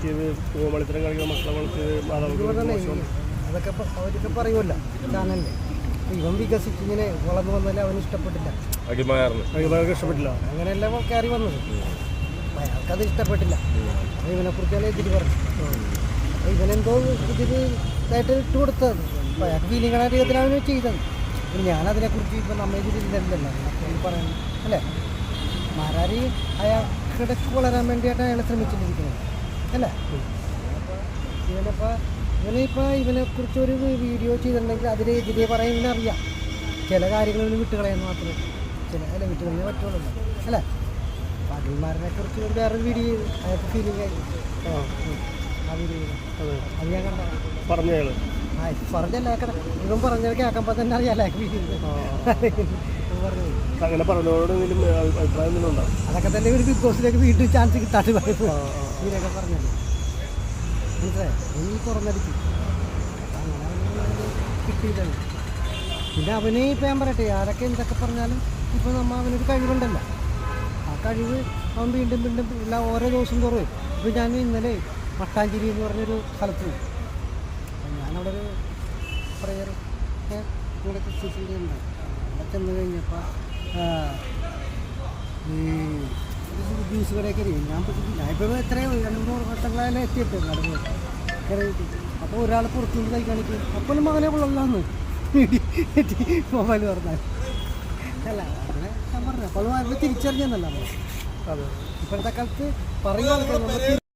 വളർത്തിയത്, മത്സരം കളിക്കുന്ന മക്കളെ വളർത്തിയത് അതൊക്കെ അവരൊക്കെ പറയുമല്ലോ ചാനലിൽ. ഇവൻ വികസിച്ച് ഇങ്ങനെ വളർന്നു വന്നാലും അവന് ഇഷ്ടപ്പെട്ടില്ല, ഇഷ്ടപ്പെട്ടില്ല. അങ്ങനെയല്ല കയറി വന്നത്. അയാൾക്കത് ഇഷ്ടപ്പെട്ടില്ല. അപ്പോൾ ഇവനെക്കുറിച്ചാണ് എതിര് പറഞ്ഞു. അപ്പോൾ ഇവനെന്തോ ഇതിന് ഇതായിട്ട് ഇട്ട് കൊടുത്തത്. അപ്പോൾ അയാൾക്ക് ഫീലിംഗ് അറിയത്തിലാണ് അവന് ചെയ്തത്. ഞാനതിനെക്കുറിച്ച് ഇപ്പം നമ്മൾ ഇതിലില്ലല്ലോ പറയുന്നത് അല്ലേ. മാരാരി അയാൾക്കിടയ്ക്ക് വളരാൻ വേണ്ടിയിട്ടാണ് അയാൾ ശ്രമിച്ചിട്ടിരിക്കുന്നത് അല്ലേ. അപ്പോൾ ഇവനെക്കുറിച്ചൊരു വീഡിയോ ചെയ്തിട്ടുണ്ടെങ്കിൽ അതിനെതിരെ പറയാൻ അറിയാം. ചില കാര്യങ്ങളിൽ വിട്ടുകളയാൻ മാത്രമേ വിട്ടുകളഞ്ഞേ പറ്റുള്ളൂ അല്ലേ. അപ്പോൾ അഖിൽമാരനെ കുറിച്ച് വേറൊരു വീഡിയോ ചെയ്തു. അയാൾക്ക് ഫീലിംഗ് ആയി ആ വീഡിയോ അത് ഞാൻ കണ്ട പറഞ്ഞല്ല ഇവൻ പറഞ്ഞത് കേൾക്കുമ്പോൾ തന്നെ അറിയാലോ വീഡിയോ അങ്ങനെ പറഞ്ഞോട് അഭിപ്രായം ഉണ്ടാവും. അതൊക്കെ തന്നെ ഒരു ബിഗ് ബോസിലേക്ക് വീണ്ടും ചാൻസ് കിട്ടാണ്ട് പോയപ്പോൾ ഇവരൊക്കെ പറഞ്ഞല്ലോ മനസ്സിലായി. ഇനി തുറന്നടിച്ചു അങ്ങനെ കിട്ടിയില്ലല്ലോ. പിന്നെ അവന് ഇപ്പം ഞാൻ പറയട്ടെ, ആരൊക്കെ എന്തൊക്കെ പറഞ്ഞാലും ഇപ്പം അവനൊരു കഴിവുണ്ടല്ലോ. ആ കഴിവ് അവൻ വീണ്ടും വീണ്ടും എല്ലാ ഓരോ ദിവസം കുറവ്. ഇപ്പോൾ ഞാൻ ഇന്നലെ മട്ടാഞ്ചേരി എന്ന് പറഞ്ഞൊരു സ്ഥലത്ത് പോയി. ഞാനവിടെ ഒരു പ്രയർ ഇവിടെ ക്രിസ്ത്യൻസിൻ്റെ ഉണ്ട്. അവിടെ ചെന്ന് കഴിഞ്ഞപ്പോൾ ഈ ജ്യൂസ് കടയൊക്കെ അറിയും. ഞാനിപ്പോൾ എത്രയോ 2-3 വർഷങ്ങളായാലും എത്തിയിട്ട് നടന്നു കയറിയിട്ട്. അപ്പോൾ ഒരാൾ പുറത്തുനിന്ന് കൈ കാണിക്കും. അപ്പോഴും മകനെ കൊള്ളാന്ന് മൊബൈൽ പറഞ്ഞാൽ അല്ല അങ്ങനെ ഞാൻ പറഞ്ഞു. അപ്പോൾ തിരിച്ചറിഞ്ഞെന്നല്ല. ഇപ്പോഴത്തെ കാലത്ത് പറയുക